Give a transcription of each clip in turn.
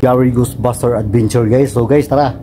Gary Ghostbuster Adventure guys. So guys, tara.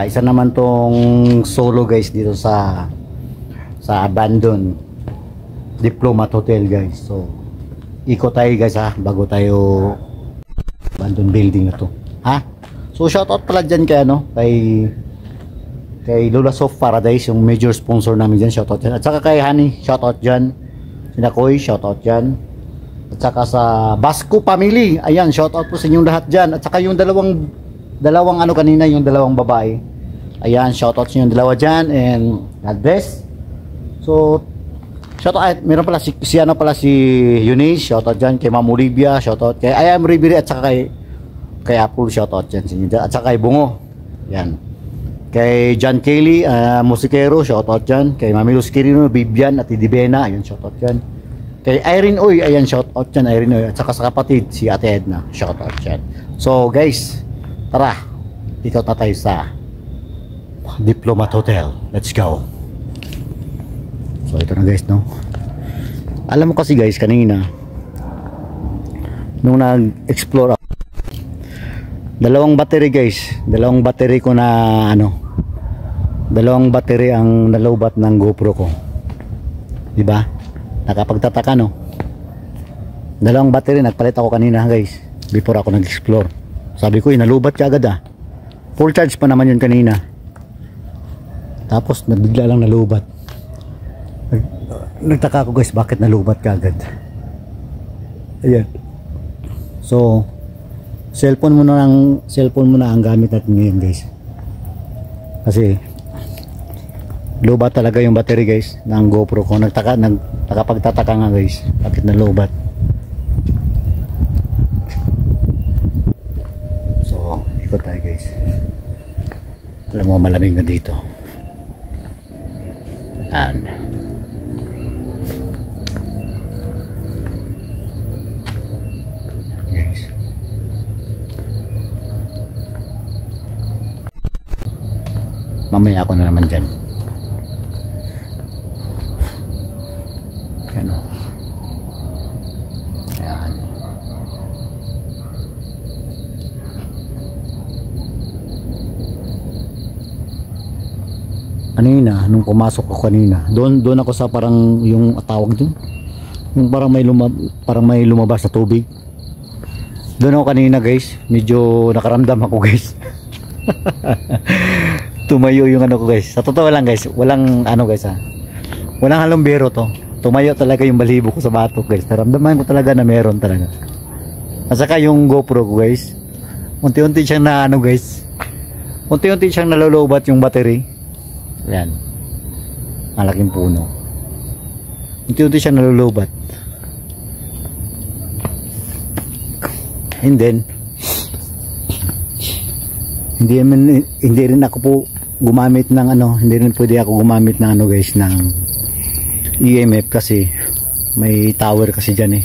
Isa naman tong solo guys dito sa abandoned Diplomat Hotel guys. So ikot tayo guys bago tayo abandoned building na to. So shoutout pala dyan kay kay Lola Soft Paradise, yung major sponsor namin dyan. Shoutout dyan. At saka kay Honey, shoutout dyan. Sinakoy, shoutout dyan. At saka sa Basco family, ayan, shoutout po sa inyong lahat dyan. At saka yung dalawang kanina, yung dalawang babae, ayan, shoutout sa inyong dalawa dyan. And God bless. So shoutout, meron pala si Eunice, shoutout dyan. Kay Ma'am Olivia, shoutout. Kay I Am Ribery, at saka kay Apple, shoutout dyan sa inyo dyan. At saka kay Bungo, yan. Kay John Kelly, musikero, shoutout dyan. Kay Mami Luz Quirino, Bibian at Idibena, ayun, shoutout dyan. Kay Irene Oy, ayan, shoutout dyan, Irene Oy. At saka sa kapatid, si Ate Edna, shoutout dyan. So guys, tara, ikot na tayo sa Diplomat Hotel. Let's go. So ito na guys, no. Alam mo kasi guys, kanina nung nag-explore ako, dalawang battery guys, dalawang battery ko na dalawang battery ang nalobat ng GoPro ko, diba? Nakapagtataka, no? Dalawang battery nagpalit ako kanina guys before ako nag-explore. Sabi ko nalubat ka agad full charge pa naman yun kanina, tapos bigla lang nalubat. Nagtaka ako guys, bakit nalubat ka agad. Ayan. So cellphone mo na ang gamit natin ngayon guys, kasi lobat talaga yung battery guys ng GoPro ko. Nakapagtataka nga guys, bakit nalubat. So ikot tayo guys. Alam mo, malamig na dito. Mamaya ako na naman dyan. Ano? Ayan. Kanina, nung pumasok ko kanina, doon ako sa parang yung tawag dun, yung parang may lumabas sa tubig. Doon ako kanina guys, medyo nakaramdam ako guys. Tumayo yung ko guys. Sa totoo lang guys, walang guys walang halong biro to. Tumayo talaga yung balibo ko sa batok guys. Naramdaman ko talaga na meron talaga. At saka yung GoPro ko guys, unti-unti siyang guys, unti-unti siyang nalolobat yung battery. Ayan, malaking puno. Unti-unti siyang nalolobat. And then hindi rin ako po gumamit ng hindi rin pwede ako gumamit ng guys, ng EMF kasi may tower kasi dyan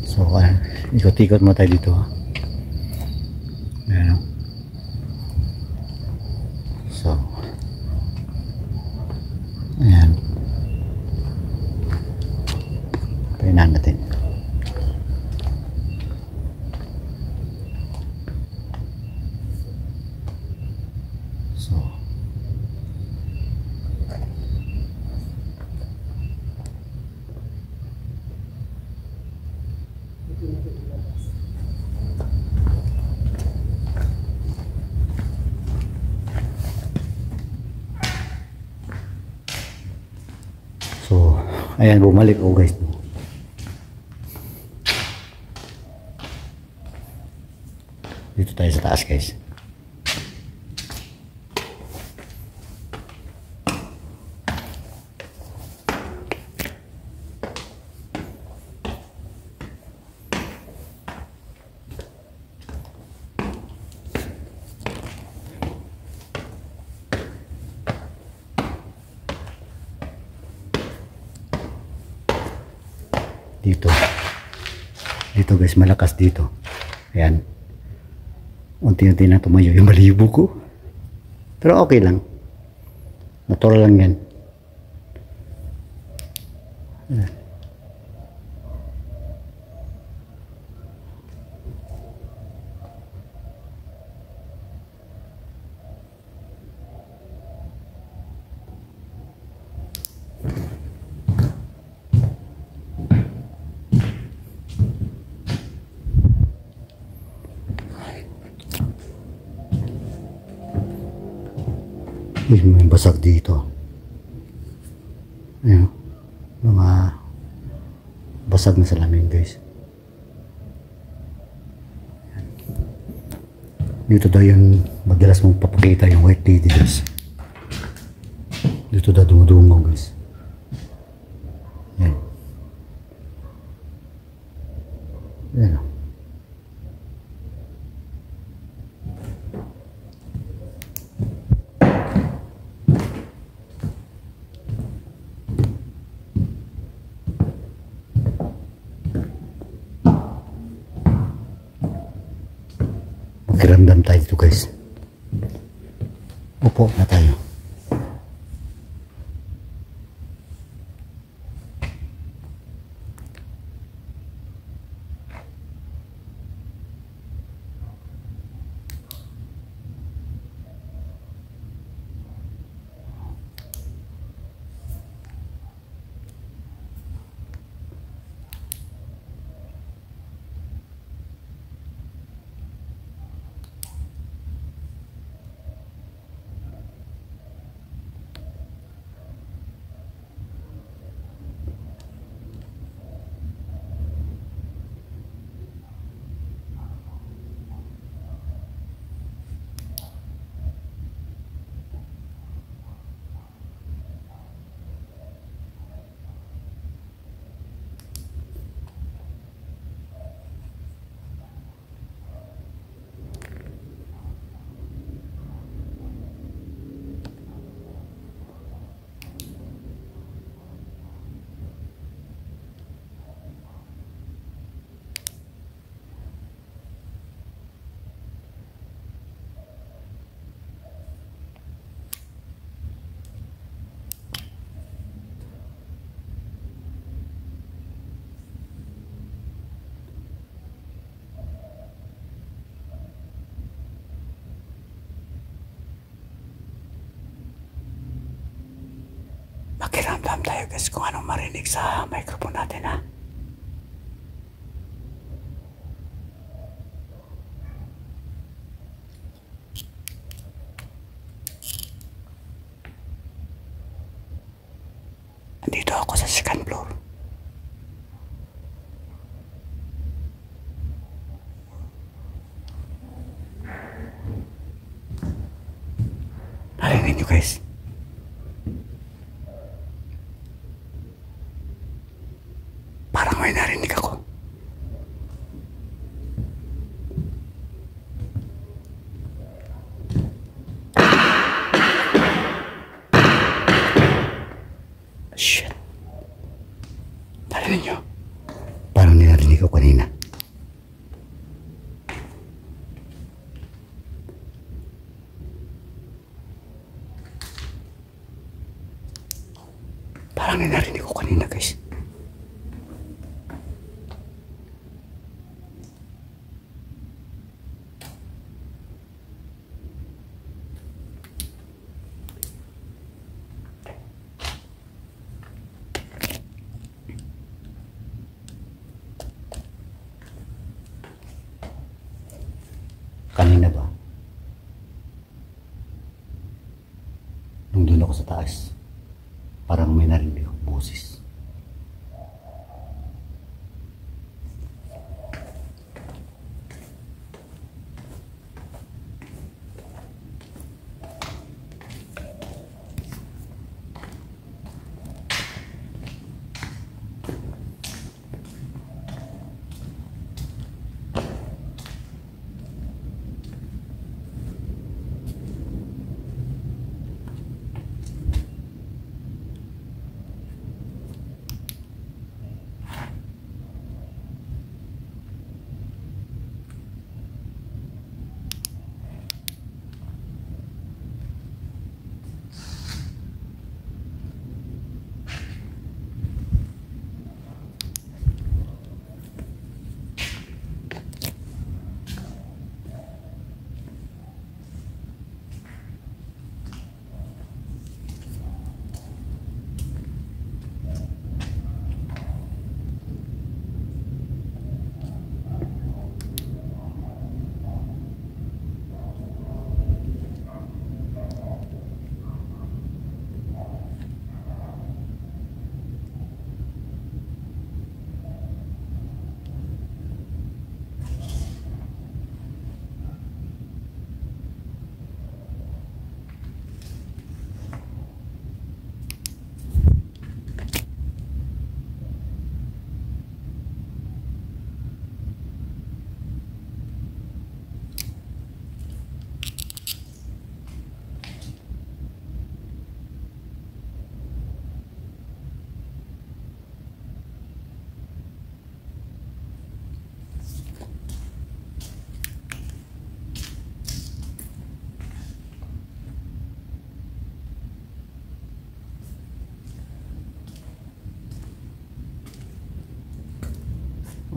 So ikot-ikot mo tayo dito Ayan. So ayan, pahinan natin. So ayan, bumalik guys. Dito tayo sa taas guys. Dito guys, malakas dito. Ayan, unti-unti na tumayo yung balibo ko, pero okay lang, natural lang yan. Uy, may basag dito. Ayun. Mga basag na salamin guys. Dito daw yung madalas mong papakita yung white lady guys. Dito daw dumudungaw guys. Yan. Yan. Magkiramdam tayo dito guys. Upo na tayo. Makiramdam tayo guys kung anong marinig sa microphone natin ha. Andito ako sa second floor. Narinig nyo guys. Parang may narinig ako. Shit. Narinig nyo? Parang narinig ko kanina. Parang narinig ko kanina guys. Kanina ba? Nung doon ako sa taas, parang may narinig akong boses.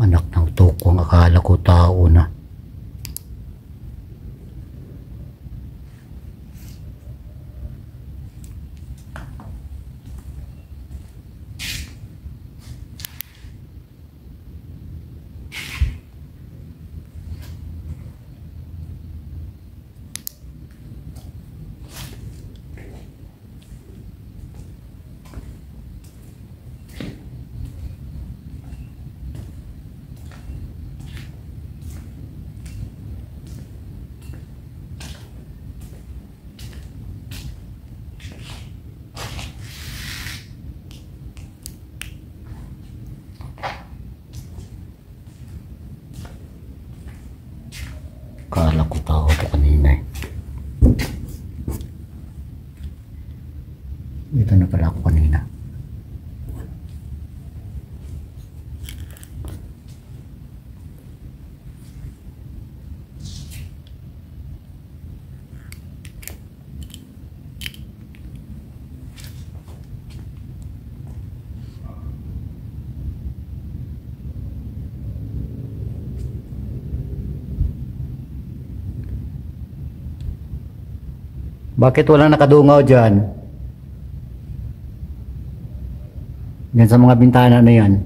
Anak ng tukong, akala ko tao na. Akala ko tao ito kanina eh. Dito na pala ako kanina. Bakit walang nakadungaw dyan? Yan sa mga bintana na yan.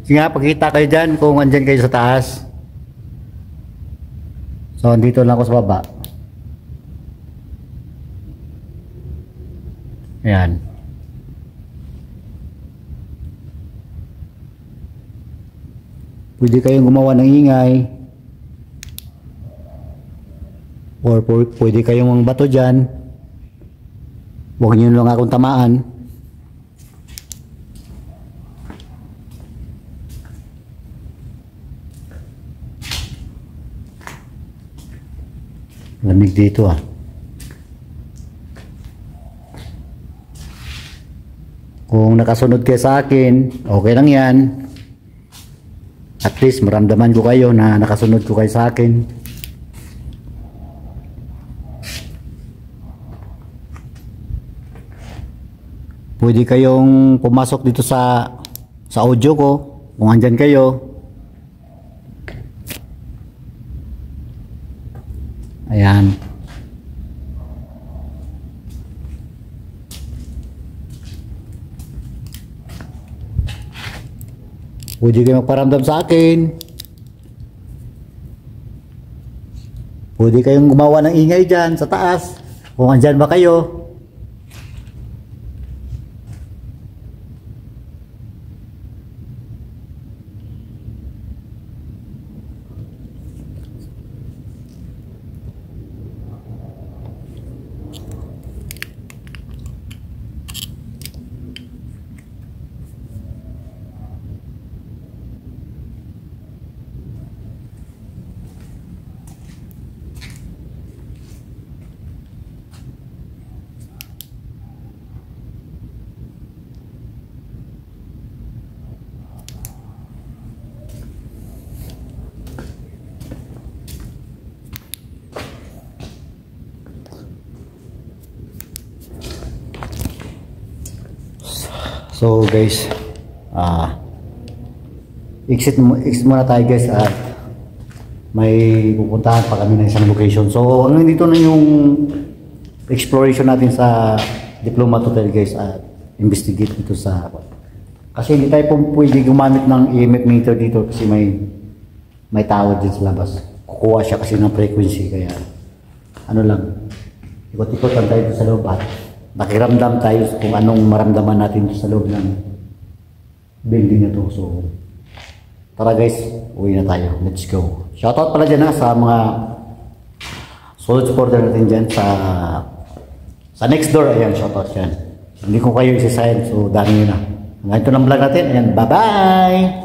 Sige nga, pakita kayo dyan kung andyan kayo sa taas. So, andito lang ako sa baba. Ayan. Pwede kayong gumawa ng ingay. Or pwede kayong mga bato dyan. Huwag nyo lang akong tamaan. Lamig dito ah. Kung nakasunod kayo sa akin, okay lang yan. At least maramdaman ko kayo na nakasunod ko kayo sa akin. Pwede kayong pumasok dito sa audio ko kung andyan kayo. Ayan. Pwede kayong magparamdam sa akin. Pwede kayong gumawa ng ingay dyan sa taas kung andyan ba kayo. So guys, exit muna tayo guys at may pupuntahan pa kami ng isang location. So hanggang dito na yung exploration natin sa Diplomat Hotel guys at investigate dito sa, kasi hindi tayo pwede gumamit ng EMF meter dito kasi may tao din sa labas. Kukuha siya kasi ng frequency, kaya ano lang, ikot-ikot lang tayo sa loob at nakiramdam tayo kung anong maramdaman natin sa loob ng building na to. So tara guys, uwi na tayo. Let's go. Shoutout pala dyan sa mga solid supporter natin dyan sa next door. Ayan, shoutout dyan. Hindi ko kayo isa-sign, so dami nyo na. Hanggang ito ng vlog natin. Ayan, bye bye!